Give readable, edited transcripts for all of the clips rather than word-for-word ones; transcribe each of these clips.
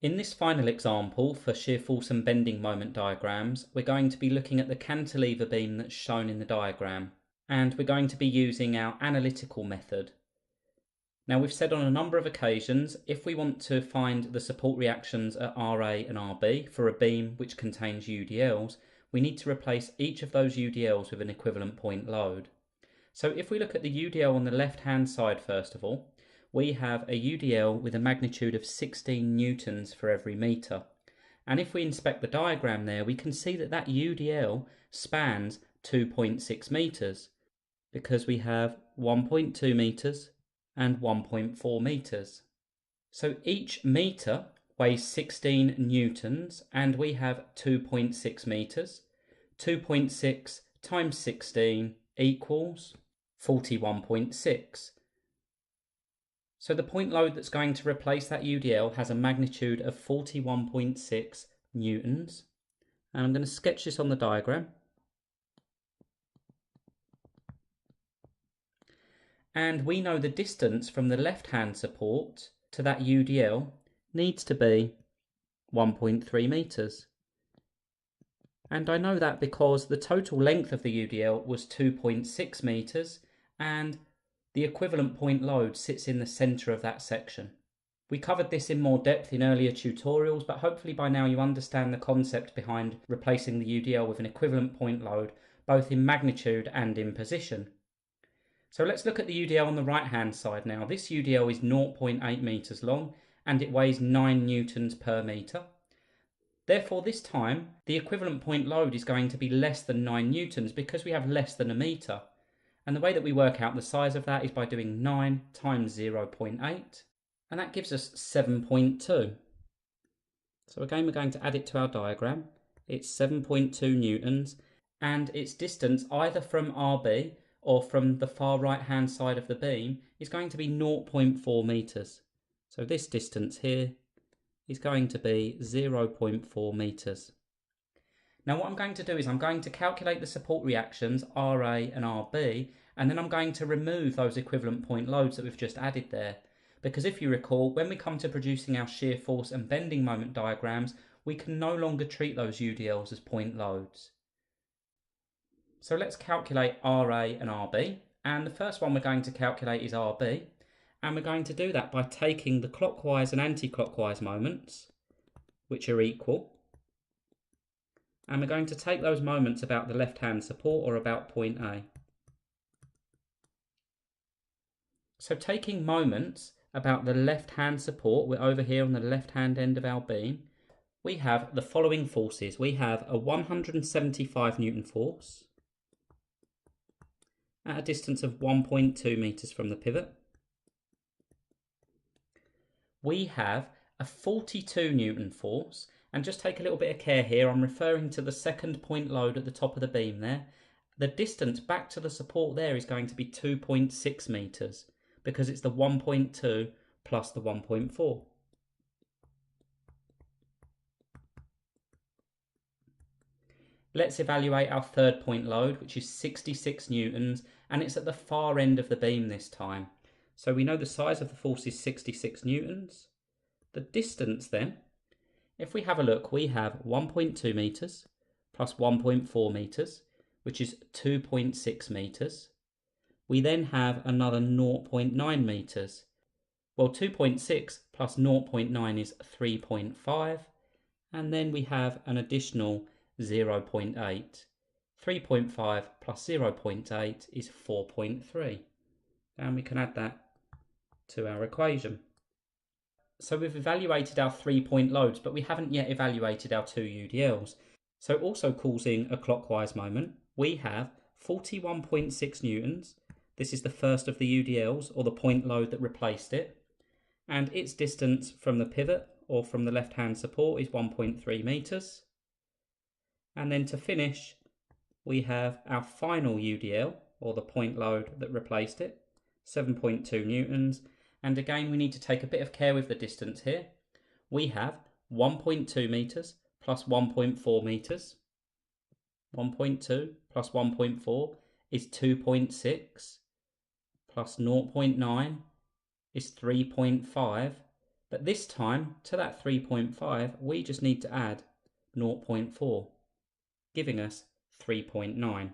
In this final example for shear force and bending moment diagrams, we're going to be looking at the cantilever beam that's shown in the diagram, and we're going to be using our analytical method. Now, we've said on a number of occasions, if we want to find the support reactions at RA and RB for a beam which contains UDLs, we need to replace each of those UDLs with an equivalent point load. So if we look at the UDL on the left hand side first of all, we have a UDL with a magnitude of 16 newtons for every metre. And if we inspect the diagram there, we can see that that UDL spans 2.6 metres because we have 1.2 metres and 1.4 metres. So each metre weighs 16 newtons and we have 2.6 metres. 2.6 times 16 equals 41.6. So the point load that's going to replace that UDL has a magnitude of 41.6 newtons. And I'm going to sketch this on the diagram. And we know the distance from the left-hand support to that UDL needs to be 1.3 metres. And I know that because the total length of the UDL was 2.6 metres and the equivalent point load sits in the centre of that section. We covered this in more depth in earlier tutorials, but hopefully by now you understand the concept behind replacing the UDL with an equivalent point load, both in magnitude and in position. So let's look at the UDL on the right hand side now. This UDL is 0.8 metres long and it weighs 9 newtons per metre. Therefore this time the equivalent point load is going to be less than 9 newtons because we have less than a metre. And the way that we work out the size of that is by doing 9 times 0.8, and that gives us 7.2. So again, we're going to add it to our diagram. It's 7.2 newtons, and its distance either from RB or from the far right hand side of the beam is going to be 0.4 metres. So this distance here is going to be 0.4 metres. Now what I'm going to do is I'm going to calculate the support reactions RA and RB, and then I'm going to remove those equivalent point loads that we've just added there. Because if you recall, when we come to producing our shear force and bending moment diagrams, we can no longer treat those UDLs as point loads. So let's calculate RA and RB, and the first one we're going to calculate is RB, and we're going to do that by taking the clockwise and anti-clockwise moments, which are equal. And we're going to take those moments about the left-hand support or about point A. So taking moments about the left-hand support, we're over here on the left-hand end of our beam, we have the following forces. We have a 175 Newton force at a distance of 1.2 metres from the pivot. We have a 42 Newton force. And just take a little bit of care here, I'm referring to the second point load at the top of the beam there. The distance back to the support there is going to be 2.6 metres because it's the 1.2 plus the 1.4. Let's evaluate our third point load, which is 66 newtons, and it's at the far end of the beam this time. So we know the size of the force is 66 newtons. The distance then, if we have a look, we have 1.2 metres plus 1.4 metres, which is 2.6 metres. We then have another 0.9 metres. Well, 2.6 plus 0.9 is 3.5. And then we have an additional 0.8. 3.5 plus 0.8 is 4.3. And we can add that to our equation. So we've evaluated our 3-point loads, but we haven't yet evaluated our 2 UDLs. So also causing a clockwise moment, we have 41.6 newtons. This is the first of the UDLs, or the point load that replaced it. And its distance from the pivot, or from the left-hand support, is 1.3 metres. And then to finish, we have our final UDL, or the point load that replaced it, 7.2 newtons. And again, we need to take a bit of care with the distance here. We have 1.2 metres plus 1.4 metres. 1.2 plus 1.4 is 2.6 plus 0.9 is 3.5 But this time, to that 3.5, we just need to add 0.4, giving us 3.9.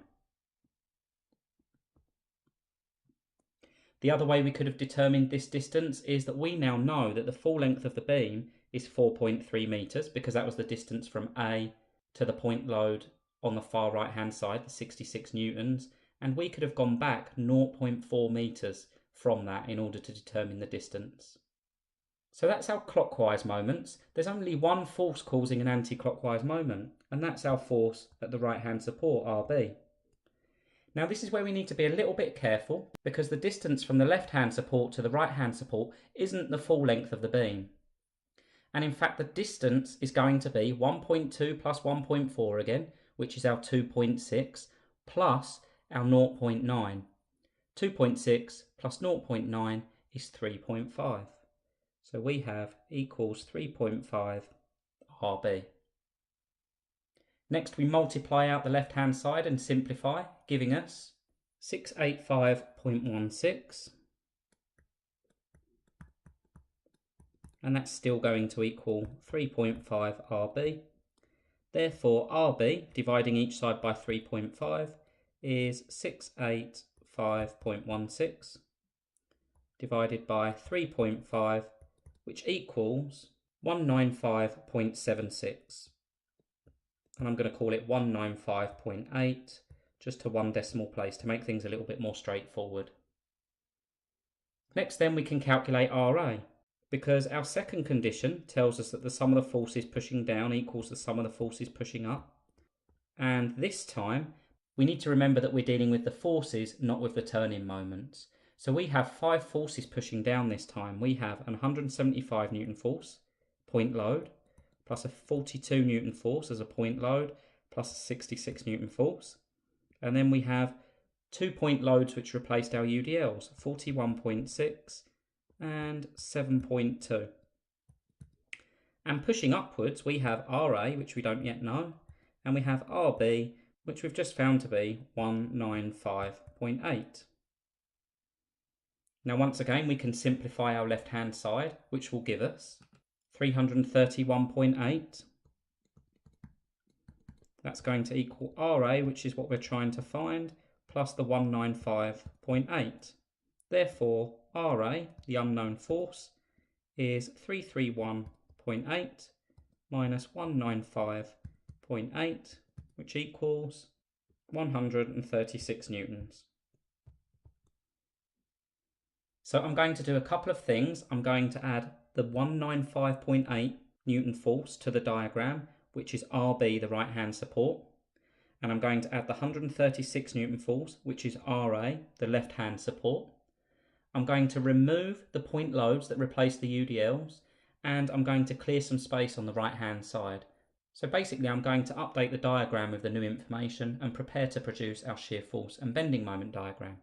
The other way we could have determined this distance is that we now know that the full length of the beam is 4.3 meters, because that was the distance from A to the point load on the far right hand side, the 66 newtons, and we could have gone back 0.4 meters from that in order to determine the distance. So that's our clockwise moments. There's only one force causing an anti-clockwise moment, and that's our force at the right hand support, RB. Now this is where we need to be a little bit careful, because the distance from the left hand support to the right hand support isn't the full length of the beam. And in fact the distance is going to be 1.2 plus 1.4 again, which is our 2.6, plus our 0.9. 2.6 plus 0.9 is 3.5. So we have equals 3.5 RB. Next we multiply out the left hand side and simplify, giving us 685.16, and that's still going to equal 3.5 RB. Therefore RB, dividing each side by 3.5, is 685.16 divided by 3.5, which equals 195.76. And I'm going to call it 195.8, just to one decimal place to make things a little bit more straightforward. Next then we can calculate RA, because our second condition tells us that the sum of the forces pushing down equals the sum of the forces pushing up. And this time we need to remember that we're dealing with the forces, not with the turning moments. So we have 5 forces pushing down this time. We have an 175 Newton force, point load, plus a 42 Newton force as a point load, plus a 66 Newton force. And then we have 2 point loads which replaced our UDLs, 41.6 and 7.2. And pushing upwards, we have RA, which we don't yet know, and we have RB, which we've just found to be 195.8. Now once again, we can simplify our left-hand side, which will give us 331.8. That's going to equal RA, which is what we're trying to find, plus the 195.8. Therefore, RA, the unknown force, is 331.8 minus 195.8, which equals 136 newtons. So I'm going to do a couple of things. I'm going to add the 195.8 Newton force to the diagram, which is RB, the right hand support. And I'm going to add the 136 Newton force, which is RA, the left hand support. I'm going to remove the point loads that replace the UDLs, and I'm going to clear some space on the right hand side. So basically I'm going to update the diagram with the new information and prepare to produce our shear force and bending moment diagram.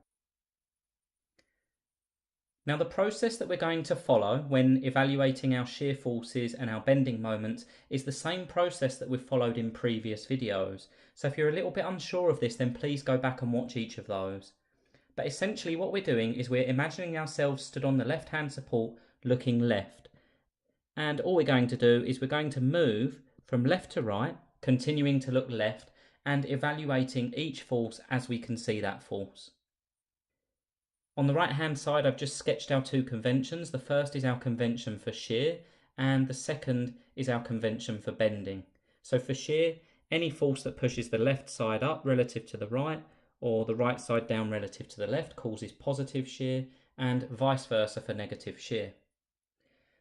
Now the process that we're going to follow when evaluating our shear forces and our bending moments is the same process that we've followed in previous videos. So if you're a little bit unsure of this, then please go back and watch each of those. But essentially what we're doing is we're imagining ourselves stood on the left hand support looking left. And all we're going to do is we're going to move from left to right, continuing to look left and evaluating each force as we can see that force. On the right hand side I've just sketched our two conventions. The first is our convention for shear and the second is our convention for bending. So for shear, any force that pushes the left side up relative to the right or the right side down relative to the left causes positive shear, and vice versa for negative shear.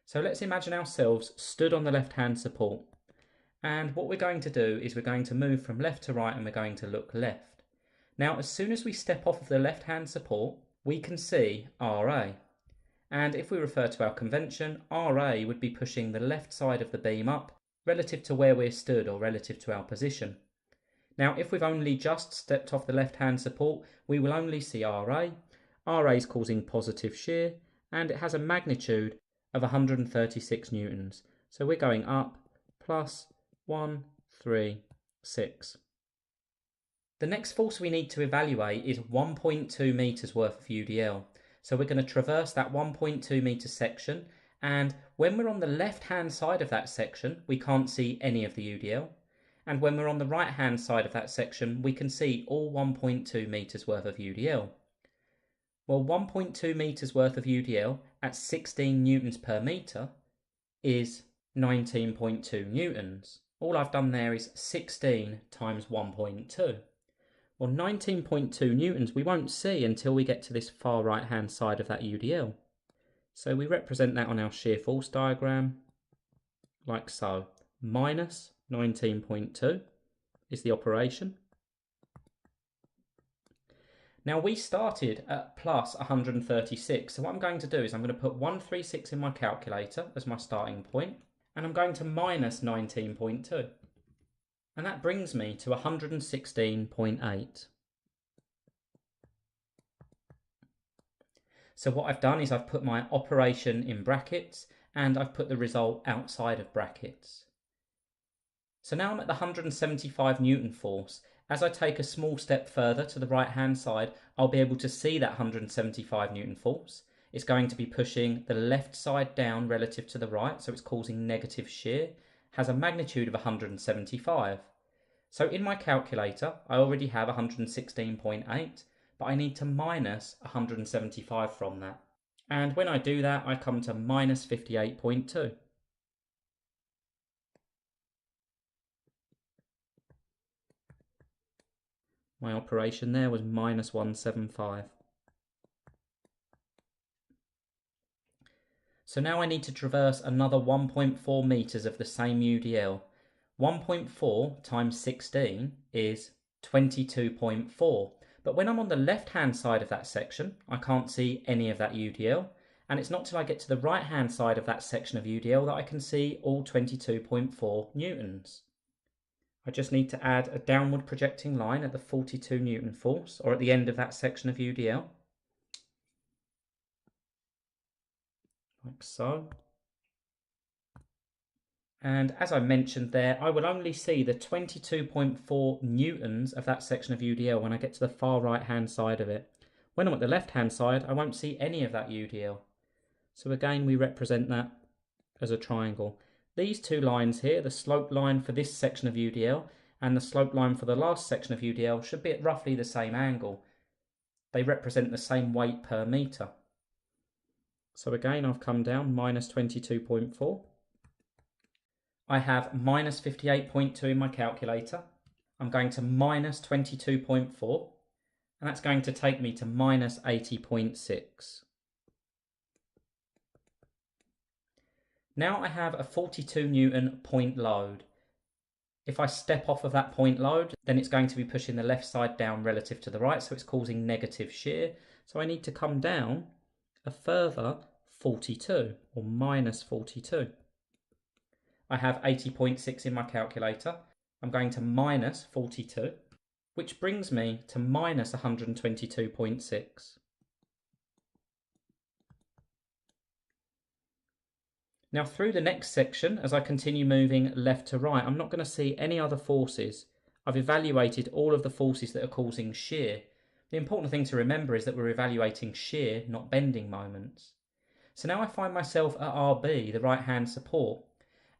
So let's imagine ourselves stood on the left hand support, and what we're going to do is we're going to move from left to right and we're going to look left. Now as soon as we step off of the left hand support, we can see RA, and if we refer to our convention, RA would be pushing the left side of the beam up relative to where we're stood or relative to our position. Now if we've only just stepped off the left hand support, we will only see RA. RA is causing positive shear and it has a magnitude of 136 newtons. So we're going up plus 136. The next force we need to evaluate is 1.2 meters worth of UDL. So we're going to traverse that 1.2 meter section And when we're on the left-hand side of that section, we can't see any of the UDL. And when we're on the right-hand side of that section, we can see all 1.2 meters worth of UDL. Well, 1.2 meters worth of UDL at 16 newtons per meter is 19.2 newtons. All I've done there is 16 times 1.2. Well, 19.2 newtons we won't see until we get to this far right-hand side of that UDL. So we represent that on our shear force diagram, like so. Minus 19.2 is the operation. Now we started at plus 136, so what I'm going to do is I'm going to put 136 in my calculator as my starting point, and I'm going to minus 19.2. And that brings me to 116.8. So what I've done is I've put my operation in brackets and I've put the result outside of brackets. So now I'm at the 175 Newton force. As I take a small step further to the right hand side, I'll be able to see that 175 Newton force. It's going to be pushing the left side down relative to the right, so it's causing negative shear, has a magnitude of 175. So in my calculator, I already have 116.8, but I need to minus 175 from that. And when I do that, I come to minus 58.2. My operation there was minus 175. So now I need to traverse another 1.4 meters of the same UDL. 1.4 times 16 is 22.4. But when I'm on the left-hand side of that section, I can't see any of that UDL. And it's not till I get to the right-hand side of that section of UDL that I can see all 22.4 newtons. I just need to add a downward projecting line at the 42 Newton force, or at the end of that section of UDL. Like so. And as I mentioned there, I will only see the 22.4 newtons of that section of UDL when I get to the far right hand side of it. When I'm at the left hand side, I won't see any of that UDL. So again, we represent that as a triangle. These two lines here, the slope line for this section of UDL and the slope line for the last section of UDL, should be at roughly the same angle. They represent the same weight per meter. So again, I've come down minus 22.4. I have minus 58.2 in my calculator. I'm going to minus 22.4, and that's going to take me to minus 80.6. Now I have a 42 Newton point load. If I step off of that point load, then it's going to be pushing the left side down relative to the right, so it's causing negative shear. So I need to come down a further 42, or minus 42. I have 80.6 in my calculator. I'm going to minus 42, which brings me to minus 122.6. Now through the next section, as I continue moving left to right, I'm not going to see any other forces. I've evaluated all of the forces that are causing shear. The important thing to remember is that we're evaluating shear, not bending moments. So now I find myself at RB, the right hand support.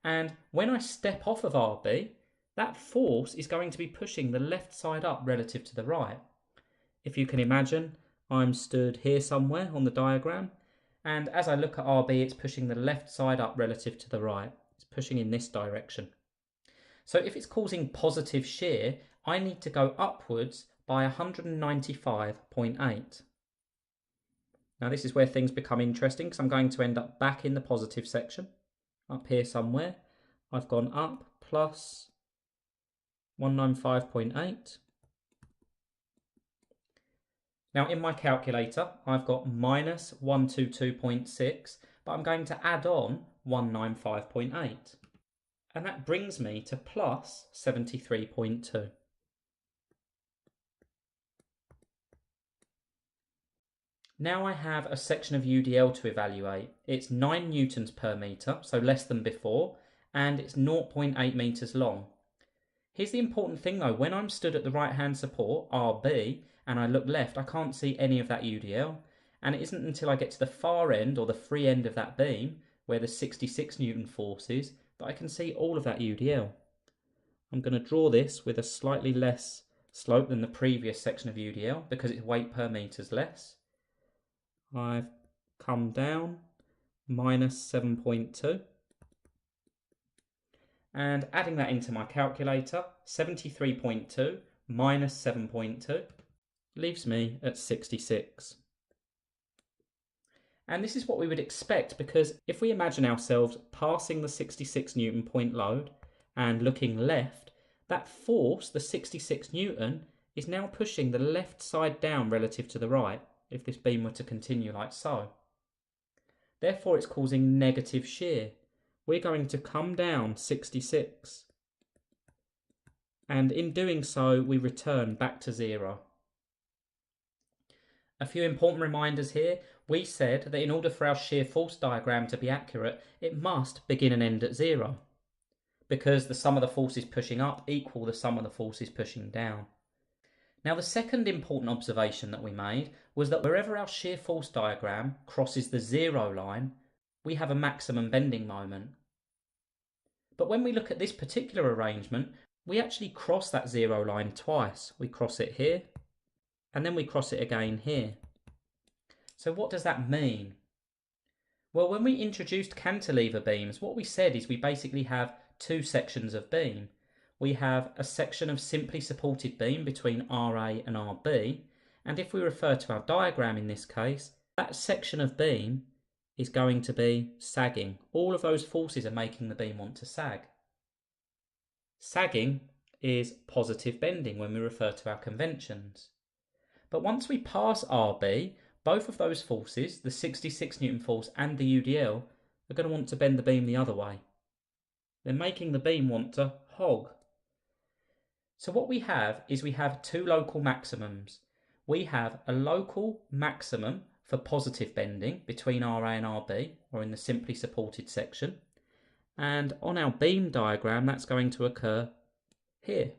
And when I step off of RB, that force is going to be pushing the left side up relative to the right. If you can imagine, I'm stood here somewhere on the diagram, and as I look at RB, it's pushing the left side up relative to the right. It's pushing in this direction. So if it's causing positive shear, I need to go upwards by 195.8. Now this is where things become interesting, because I'm going to end up back in the positive section. Up here somewhere, I've gone up plus 195.8. Now in my calculator, I've got minus 122.6, but I'm going to add on 195.8. And that brings me to plus 73.2. Now I have a section of UDL to evaluate. It's 9 newtons per meter, so less than before, and it's 0.8 meters long. Here's the important thing though, when I'm stood at the right hand support, RB, and I look left, I can't see any of that UDL, and it isn't until I get to the far end or the free end of that beam where the 66 Newton force is, that I can see all of that UDL. I'm going to draw this with a slightly less slope than the previous section of UDL because its weight per metre is less. I've come down minus 7.2. And adding that into my calculator, 73.2 minus 7.2 leaves me at 66. And this is what we would expect, because if we imagine ourselves passing the 66 Newton point load and looking left, that force, the 66 Newton, is now pushing the left side down relative to the right, if this beam were to continue like so. Therefore, it's causing negative shear. We're going to come down 66. And in doing so, we return back to 0. A few important reminders here. We said that in order for our shear force diagram to be accurate, it must begin and end at 0, because the sum of the forces pushing up equal the sum of the forces pushing down. Now, the second important observation that we made was that wherever our shear force diagram crosses the 0 line, we have a maximum bending moment. But when we look at this particular arrangement, we actually cross that 0 line twice. We cross it here, and then we cross it again here. So what does that mean? Well, when we introduced cantilever beams, what we said is we basically have two sections of beam. We have a section of simply supported beam between RA and RB, and if we refer to our diagram in this case, that section of beam is going to be sagging. All of those forces are making the beam want to sag. Sagging is positive bending when we refer to our conventions. But once we pass RB, both of those forces, the 66 Newton force and the UDL, are going to want to bend the beam the other way. They're making the beam want to hog. So what we have is we have two local maximums. We have a local maximum for positive bending between RA and RB, or in the simply supported section. And on our beam diagram, that's going to occur here.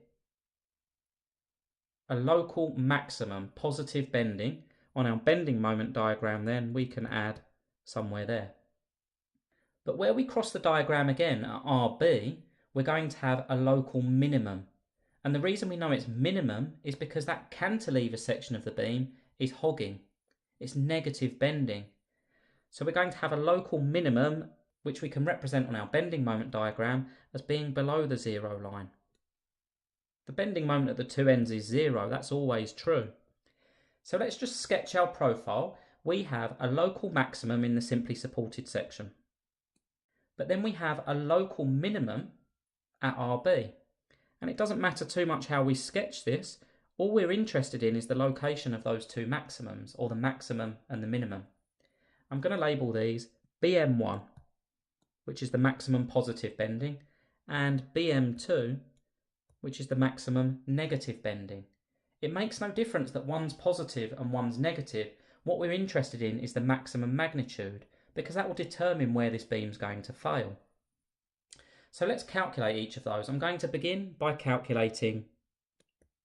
A local maximum positive bending. On our bending moment diagram, then we can add somewhere there. But where we cross the diagram again at RB, we're going to have a local minimum. And the reason we know it's minimum is because that cantilever section of the beam is hogging. It's negative bending. So we're going to have a local minimum, which we can represent on our bending moment diagram as being below the 0 line. The bending moment at the two ends is 0. That's always true. So let's just sketch our profile. We have a local maximum in the simply supported section. But then we have a local minimum at RB. And it doesn't matter too much how we sketch this. All we're interested in is the location of those two maximums, or the maximum and the minimum. I'm going to label these BM1, which is the maximum positive bending, and BM2, which is the maximum negative bending. It makes no difference that one's positive and one's negative. What we're interested in is the maximum magnitude, because that will determine where this beam's going to fail. So let's calculate each of those. I'm going to begin by calculating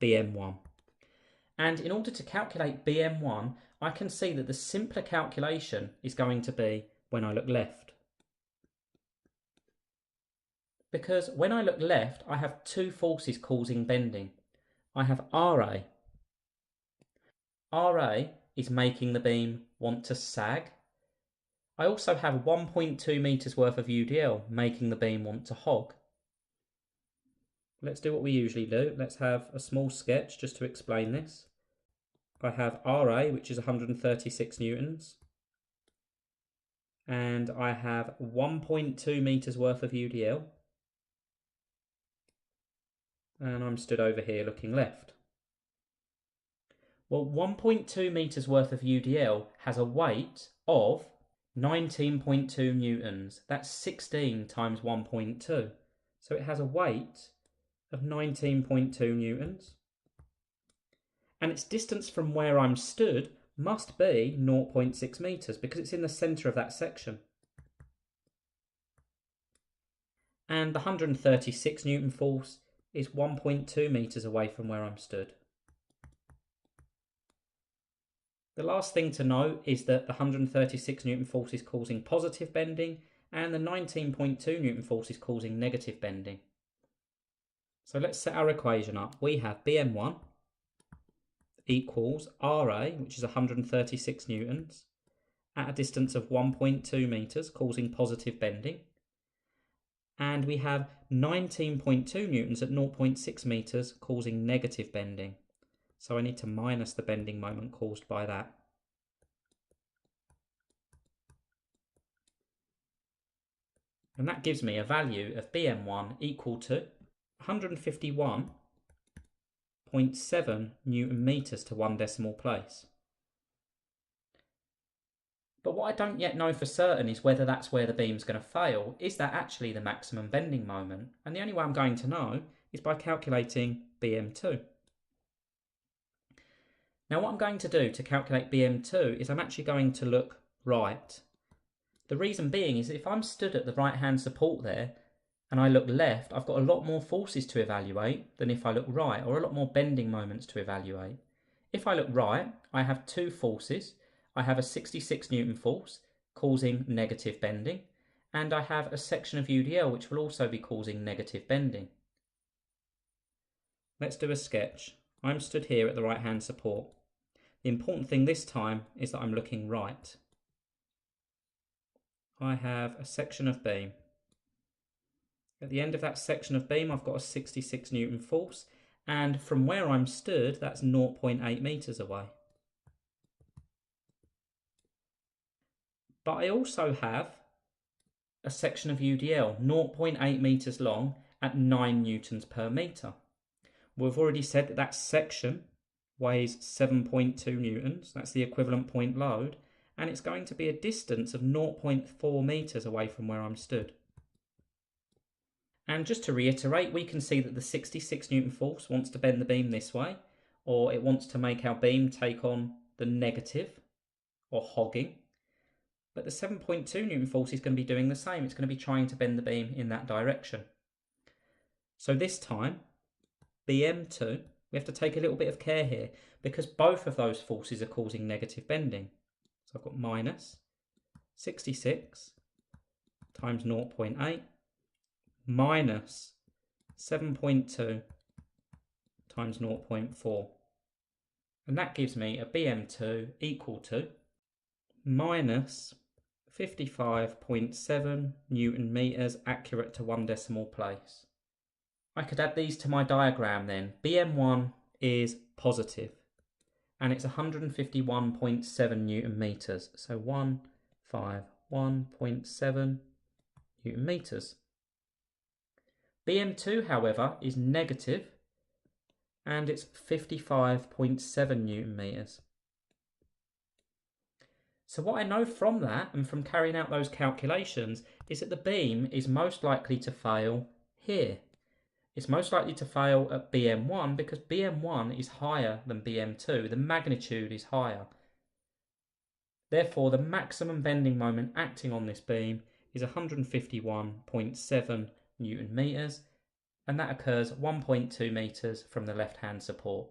BM1. And in order to calculate BM1, I can see that the simpler calculation is going to be when I look left. Because when I look left, I have two forces causing bending. I have RA. RA is making the beam want to sag. I also have 1.2 meters worth of UDL making the beam want to hog. Let's do what we usually do. Let's have a small sketch just to explain this. I have RA, which is 136 newtons. And I have 1.2 meters worth of UDL. And I'm stood over here looking left. Well, 1.2 meters worth of UDL has a weight of 19.2 newtons. That's 16 times 1.2. So it has a weight of 19.2 newtons. And its distance from where I'm stood must be 0.6 meters because it's in the center of that section. And the 136 newton force is 1.2 meters away from where I'm stood. The last thing to note is that the 136 newton force is causing positive bending and the 19.2 Newton force is causing negative bending. So let's set our equation up. We have BM1 equals RA, which is 136 newtons, at a distance of 1.2 meters, causing positive bending. And we have 19.2 newtons at 0.6 meters, causing negative bending. So I need to minus the bending moment caused by that. And that gives me a value of BM1 equal to 151.7 Newton meters to 1 decimal place. But what I don't yet know for certain is whether that's where the beam's going to fail. Is that actually the maximum bending moment? And the only way I'm going to know is by calculating BM2. Now what I'm going to do to calculate BM2 is I'm actually going to look right. The reason being is if I'm stood at the right hand support there and I look left, I've got a lot more forces to evaluate than if I look right, or a lot more bending moments to evaluate. If I look right, I have two forces. I have a 66 Newton force causing negative bending, and I have a section of UDL which will also be causing negative bending. Let's do a sketch. I'm stood here at the right hand support. The important thing this time is that I'm looking right. I have a section of beam. At the end of that section of beam, I've got a 66 Newton force, and from where I'm stood, that's 0.8 meters away. But I also have a section of UDL, 0.8 meters long at 9 newtons per meter. We've already said that that section weighs 7.2 newtons. That's the equivalent point load. And it's going to be a distance of 0.4 meters away from where I'm stood. And just to reiterate, we can see that the 66 Newton force wants to bend the beam this way, or it wants to make our beam take on the negative, or hogging. But the 7.2 Newton force is going to be doing the same. It's going to be trying to bend the beam in that direction. So this time, BM2, we have to take a little bit of care here because both of those forces are causing negative bending. So I've got minus 66 times 0.8 minus 7.2 times 0.4. And that gives me a BM2 equal to minus 55.7 Newton meters accurate to 1 decimal place. I could add these to my diagram then. BM1 is positive and it's 151.7 Newton meters. So 151.7 Newton meters. BM2, however, is negative and it's 55.7 Newton meters. So what I know from that and from carrying out those calculations is that the beam is most likely to fail here. It's most likely to fail at BM1 because BM1 is higher than BM2. The magnitude is higher. Therefore, the maximum bending moment acting on this beam is 151.7 Newton meters, and that occurs 1.2 meters from the left-hand support.